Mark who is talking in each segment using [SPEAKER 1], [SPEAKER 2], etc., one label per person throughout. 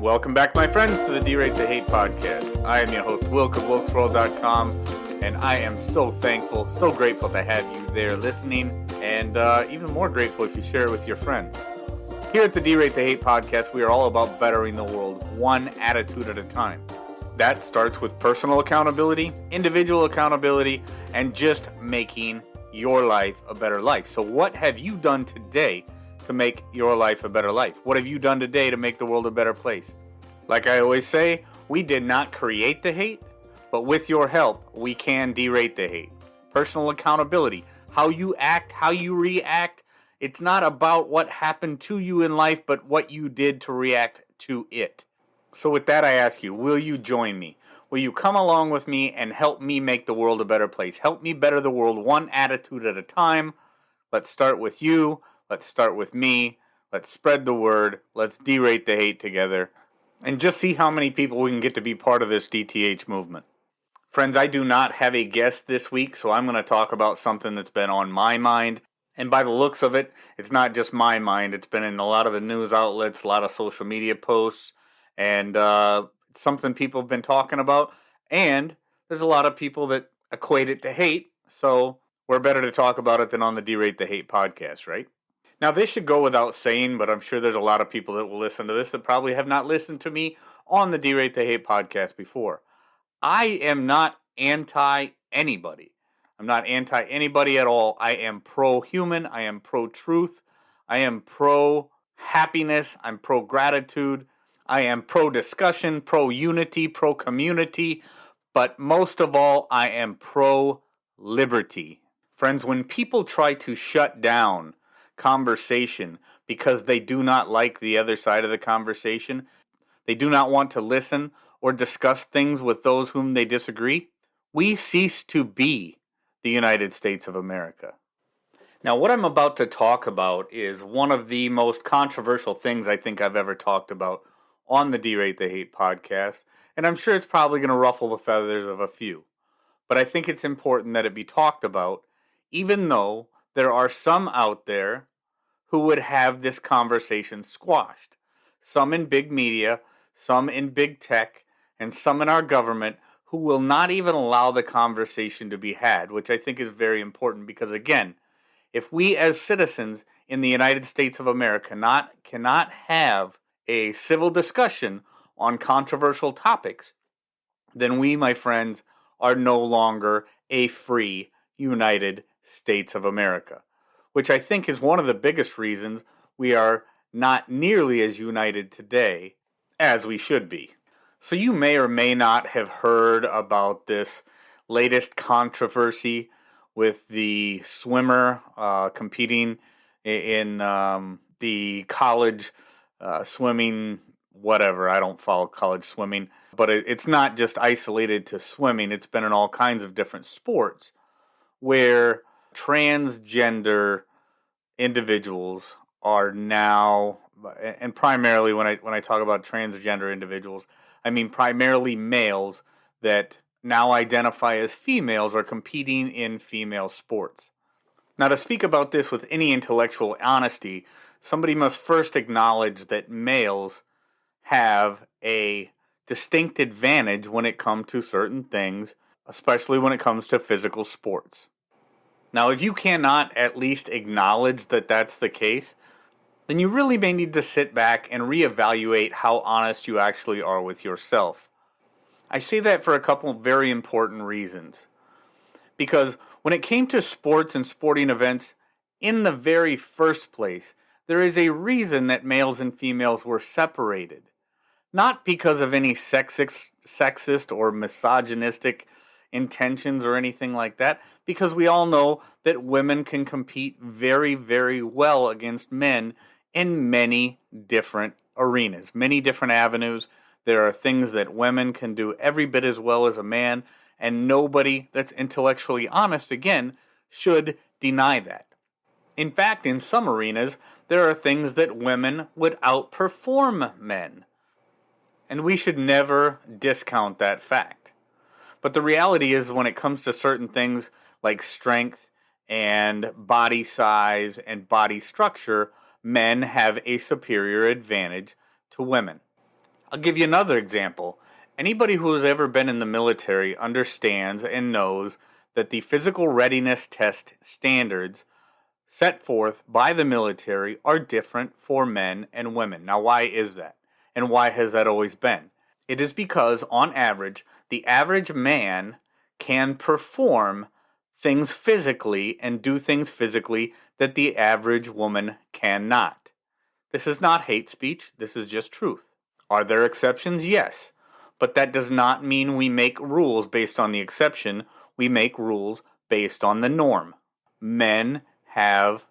[SPEAKER 1] Welcome back, my friends, to the D-Rate the Hate podcast. I am your host, Wilk of WilksWorld.com, and I am so thankful, so grateful to have you there listening, and even more grateful if you share it with your friends. Here at the D-Rate the Hate podcast, we are all about bettering the world, one attitude at a time. That starts with personal accountability, individual accountability, and just making your life a better life. So what have you done today to make your life a better life? What have you done today to make the world a better place? Like I always say, we did not create the hate, but with your help, we can derate the hate. Personal accountability, how you act, how you react. It's not about what happened to you in life, but what you did to react to it. So with that, I ask you, will you join me? Will you come along with me and help me make the world a better place? Help me better the world one attitude at a time. Let's start with you. Let's start with me. Let's spread the word. Let's derate the hate together. And just see how many people we can get to be part of this DTH movement. Friends, I do not have a guest this week, so I'm going to talk about something that's been on my mind. And by the looks of it, it's not just my mind. It's been in a lot of the news outlets, a lot of social media posts, and it's something people have been talking about. And there's a lot of people that equate it to hate, so we're better to talk about it than on the D-Rate the Hate podcast, right? Now, this should go without saying, but I'm sure there's a lot of people that will listen to this that probably have not listened to me on the D-Rate the Hate podcast before. I am not anti-anybody. I'm not anti-anybody at all. I am pro-human. I am pro-truth. I am pro-happiness. I'm pro-gratitude. I am pro-discussion, pro-unity, pro-community. But most of all, I am pro-liberty. Friends, when people try to shut down conversation because they do not like the other side of the conversation, they do not want to listen or discuss things with those whom they disagree, we cease to be the United States of America. Now, what I'm about to talk about is one of the most controversial things I think I've ever talked about on the D-Rate the Hate podcast, and I'm sure it's probably going to ruffle the feathers of a few. But I think it's important that it be talked about, even though there are some out there who would have this conversation squashed. Some in big media, some in big tech, and some in our government who will not even allow the conversation to be had, which I think is very important because, again, if we as citizens in the United States of America cannot have a civil discussion on controversial topics, then we, my friends, are no longer a free United States of America, which I think is one of the biggest reasons we are not nearly as united today as we should be. So you may or may not have heard about this latest controversy with the swimmer competing in the college swimming, whatever. I don't follow college swimming, but it's not just isolated to swimming. It's been in all kinds of different sports where transgender individuals are now, and primarily when I talk about transgender individuals, I mean primarily males that now identify as females are competing in female sports. Now, to speak about this with any intellectual honesty, somebody must first acknowledge that males have a distinct advantage when it comes to certain things, especially when it comes to physical sports. Now, if you cannot at least acknowledge that that's the case, then you really may need to sit back and reevaluate how honest you actually are with yourself. I say that for a couple of very important reasons. Because when it came to sports and sporting events, in the very first place, there is a reason that males and females were separated. Not because of any sexist or misogynistic intentions or anything like that, because we all know that women can compete very, very well against men in many different arenas, many different avenues. There are things that women can do every bit as well as a man, and nobody that's intellectually honest, again, should deny that. In fact, in some arenas, there are things that women would outperform men. And we should never discount that fact. But the reality is when it comes to certain things like strength and body size and body structure, men have a superior advantage to women. I'll give you another example. Anybody who has ever been in the military understands and knows that the physical readiness test standards set forth by the military are different for men and women. Now, why is that? And why has that always been? It is because, on average, the average man can perform things physically and do things physically that the average woman cannot. This is not hate speech, this is just truth. Are there exceptions? Yes. But that does not mean we make rules based on the exception. We make rules based on the norm. Men have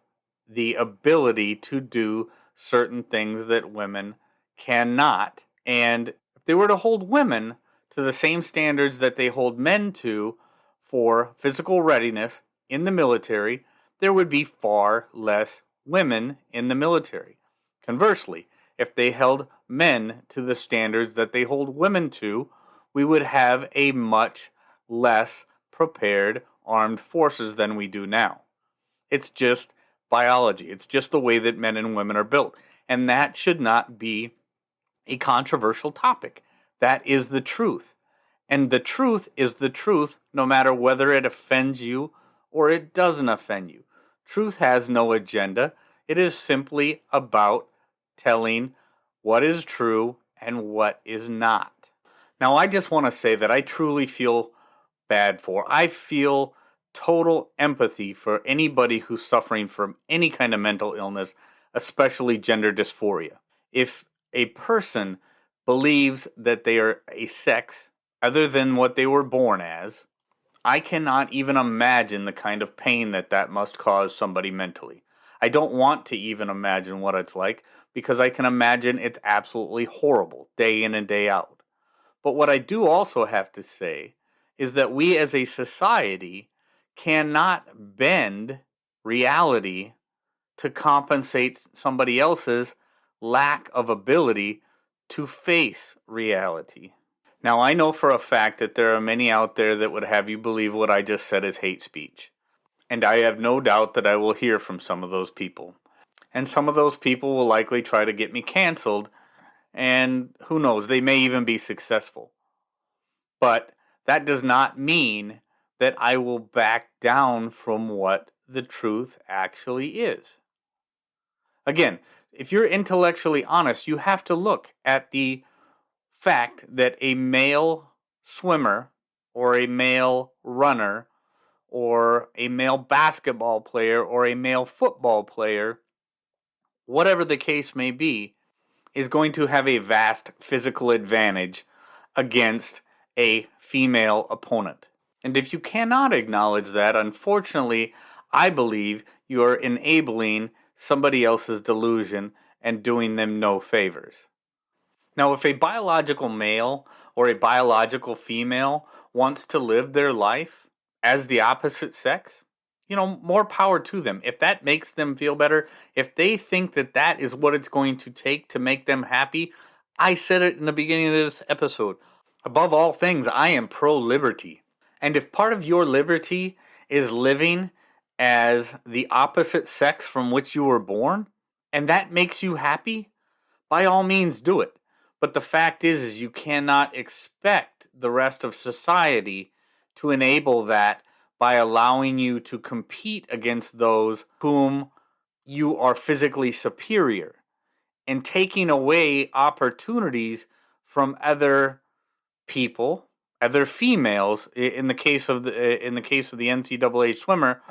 [SPEAKER 1] the ability to do certain things that women cannot. And if they were to hold women to the same standards that they hold men to for physical readiness in the military, there would be far less women in the military. Conversely, if they held men to the standards that they hold women to, we would have a much less prepared armed forces than we do now. It's just biology. It's just the way that men and women are built. And that should not be a controversial topic. That is the truth. And the truth is the truth, no matter whether it offends you or it doesn't offend you. Truth has no agenda. It is simply about telling what is true and what is not. Now, I just want to say that I truly feel bad for. I feel total empathy for anybody who's suffering from any kind of mental illness, especially gender dysphoria. If a person believes that they are a sex other than what they were born as, I cannot even imagine the kind of pain that that must cause somebody mentally. I don't want to even imagine what it's like because I can imagine it's absolutely horrible day in and day out. But what I do also have to say is that we as a society cannot bend reality to compensate somebody else's lack of ability to face reality. Now, I know for a fact that there are many out there that would have you believe what I just said is hate speech. And I have no doubt that I will hear from some of those people. And some of those people will likely try to get me canceled, and who knows, they may even be successful. But that does not mean that I will back down from what the truth actually is. Again, if you're intellectually honest, you have to look at the fact that a male swimmer or a male runner or a male basketball player or a male football player, whatever the case may be, is going to have a vast physical advantage against a female opponent. And if you cannot acknowledge that, unfortunately, I believe you are enabling somebody else's delusion and doing them no favors. Now, if a biological male or a biological female wants to live their life as the opposite sex, more power to them. If that makes them feel better, if they think that that is what it's going to take to make them happy, I said it in the beginning of this episode. Above all things, I am pro-liberty. And if part of your liberty is living as the opposite sex from which you were born, and that makes you happy, by all means do it. But the fact is you cannot expect the rest of society to enable that by allowing you to compete against those whom you are physically superior and taking away opportunities from other people, other females. In the case of the NCAA swimmer,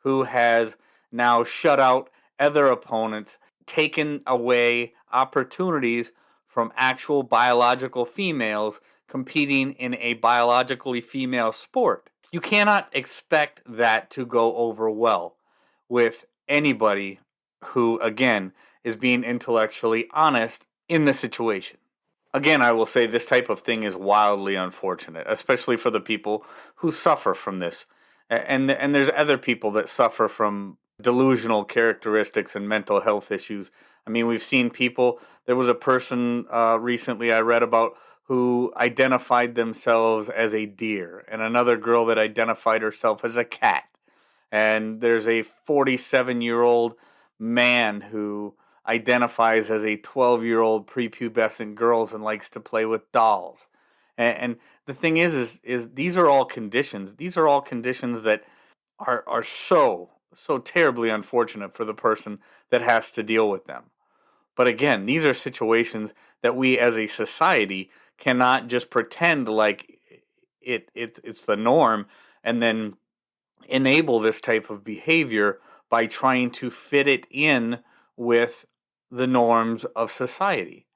[SPEAKER 1] who has now shut out other opponents, taken away opportunities from actual biological females competing in a biologically female sport. You cannot expect that to go over well with anybody who, again, is being intellectually honest in the situation. Again, I will say this type of thing is wildly unfortunate, especially for the people who suffer from this. And there's other people that suffer from delusional characteristics and mental health issues. I mean, we've seen people, there was a person recently I read about who identified themselves as a deer, and another girl that identified herself as a cat. And there's a 47-year-old man who identifies as a 12-year-old prepubescent girl and likes to play with dolls. And the thing is these are all conditions. These are all conditions that are so terribly unfortunate for the person that has to deal with them. But again, these are situations that we as a society cannot just pretend like it's the norm and then enable this type of behavior by trying to fit it in with the norms of society.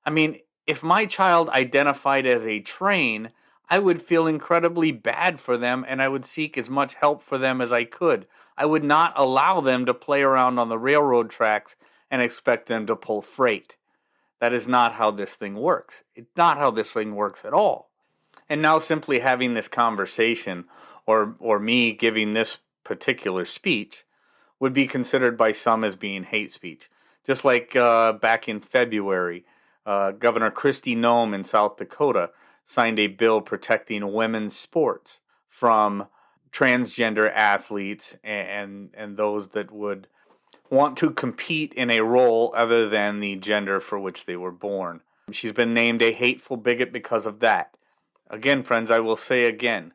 [SPEAKER 1] I mean, if my child identified as a train, I would feel incredibly bad for them and I would seek as much help for them as I could. I would not allow them to play around on the railroad tracks and expect them to pull freight. That is not how this thing works. It's not how this thing works at all. And now simply having this conversation or me giving this particular speech would be considered by some as being hate speech. Just like back in February, Governor Kristi Noem in South Dakota signed a bill protecting women's sports from transgender athletes and those that would want to compete in a role other than the gender for which they were born. She's been named a hateful bigot because of that. Again, friends, I will say again,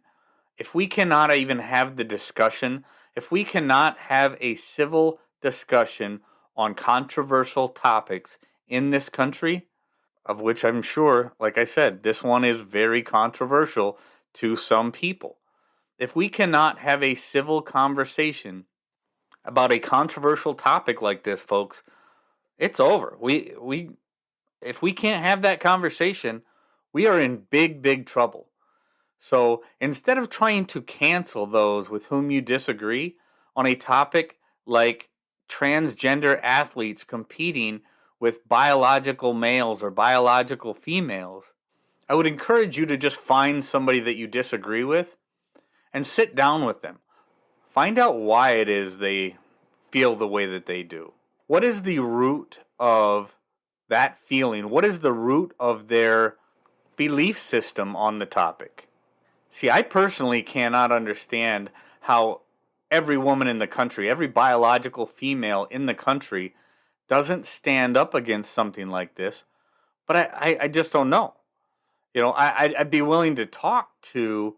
[SPEAKER 1] if we cannot even have the discussion, if we cannot have a civil discussion on controversial topics in this country, of which I'm sure, like I said, this one is very controversial to some people. If we cannot have a civil conversation about a controversial topic like this, folks, it's over. If we can't have that conversation, we are in big trouble. So instead of trying to cancel those with whom you disagree on a topic like transgender athletes competing with biological males or biological females, I would encourage you to just find somebody that you disagree with and sit down with them. Find out why it is they feel the way that they do. What is the root of that feeling? What is the root of their belief system on the topic? See, I personally cannot understand how every woman in the country, every biological female in the country doesn't stand up against something like this, but I just don't know. You know, I'd be willing to talk to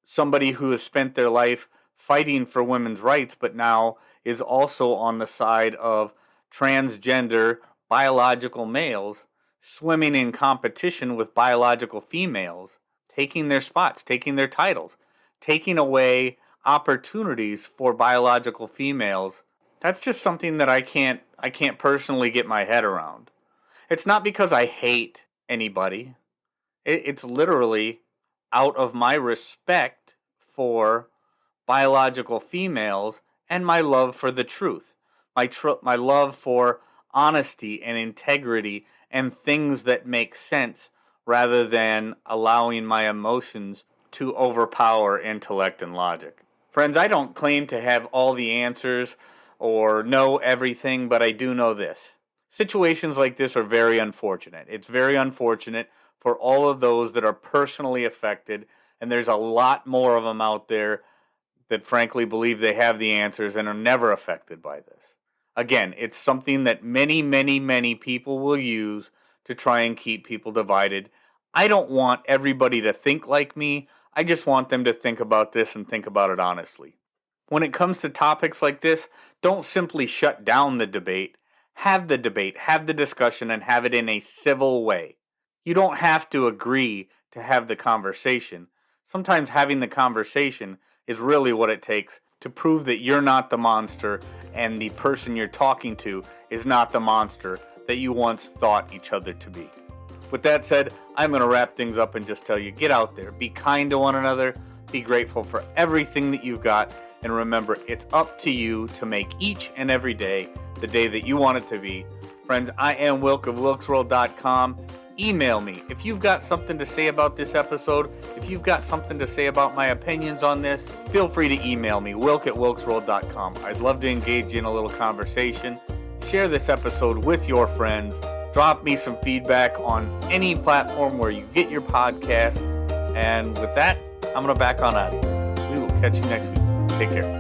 [SPEAKER 1] somebody who has spent their life fighting for women's rights, but now is also on the side of transgender biological males swimming in competition with biological females, taking their spots, taking their titles, taking away opportunities for biological females. That's just something that I can't personally get my head around. It's not because I hate anybody. It's literally out of my respect for biological females and my love for the truth. My love for honesty and integrity and things that make sense rather than allowing my emotions to overpower intellect and logic. Friends, I don't claim to have all the answers or know everything, but I do know this. Situations like this are very unfortunate. It's very unfortunate for all of those that are personally affected, and there's a lot more of them out there that frankly believe they have the answers and are never affected by this. Again, it's something that many people will use to try and keep people divided. I don't want everybody to think like me. I just want them to think about this and think about it honestly. When it comes to topics like this, don't simply shut down the debate. Have the debate, have the discussion, and have it in a civil way. You don't have to agree to have the conversation. Sometimes having the conversation is really what it takes to prove that you're not the monster and the person you're talking to is not the monster that you once thought each other to be. With that said, I'm going to wrap things up and just tell you, get out there, be kind to one another, be grateful for everything that you've got, and remember, it's up to you to make each and every day the day that you want it to be. Friends, I am Wilk of WilksWorld.com. Email me if you've got something to say about this episode. If you've got something to say about my opinions on this, feel free to email me, Wilk at WilksWorld.com. I'd love to engage you in a little conversation. Share this episode with your friends. Drop me some feedback on any platform where you get your podcast. And with that, I'm going to back on out of here. We will catch you next week. Take care.